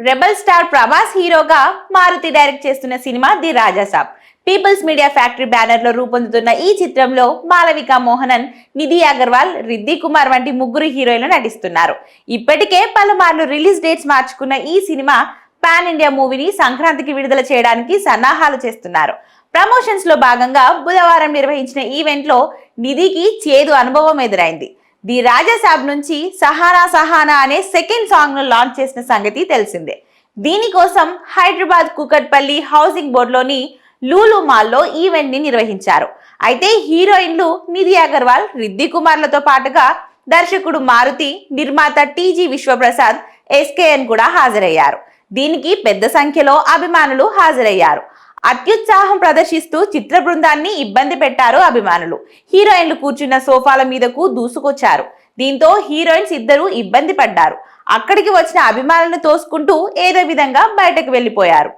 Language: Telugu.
రెబల్ స్టార్ ప్రభాస్ హీరోగా మారుతి డైరెక్ట్ చేస్తున్న సినిమా the Raja Saab. People's Media Factory banner లో రూపొందుతున్న ఈ చిత్రంలో మాలవిక మోహనన్, నిధి అగర్వాల్, రిద్ది కుమార్ వంటి ముగ్గురు హీరోయిన్లు నటిస్తున్నారు. ఇప్పటికే పలుమార్లు రిలీజ్ డేట్స్ మార్చుకున్న ఈ సినిమా పాన్ ఇండియా మూవీని సంక్రాంతికి విడుదల చేయడానికి సన్నాహాలు చేస్తున్నారు. ప్రమోషన్స్ లో భాగంగా బుధవారం నిర్వహించిన ఈవెంట్ లో నిధికి చేదు అనుభవం ఎదురైంది. ది రాజాసాబ్ నుంచి సహానా సహానా అనే సెకండ్ సాంగ్ ను లాంచ్ చేసిన సంగతి తెలిసిందే. దీనికోసం హైదరాబాద్ కూకట్పల్లి హౌసింగ్ బోర్డులోని లూలు మాల్లో ఈవెంట్ ని నిర్వహించారు. అయితే హీరోయిన్లు నిధి అగర్వాల్, రిద్ది కుమార్లతో పాటుగా దర్శకుడు మారుతి, నిర్మాత టీజీ విశ్వప్రసాద్, ఎస్కేఎన్ కూడా హాజరయ్యారు. దీనికి పెద్ద సంఖ్యలో అభిమానులు హాజరయ్యారు. అత్యుత్సాహం ప్రదర్శిస్తూ చిత్ర బృందాన్ని ఇబ్బంది పెట్టారు అభిమానులు. హీరోయిన్లు కూర్చున్న సోఫాల మీదకు దూసుకొచ్చారు. దీంతో హీరోయిన్స్ ఇద్దరు ఇబ్బంది పడ్డారు. అక్కడికి వచ్చిన అభిమానులను తోసుకుంటూ ఏదో విధంగా బయటకు వెళ్లిపోయారు.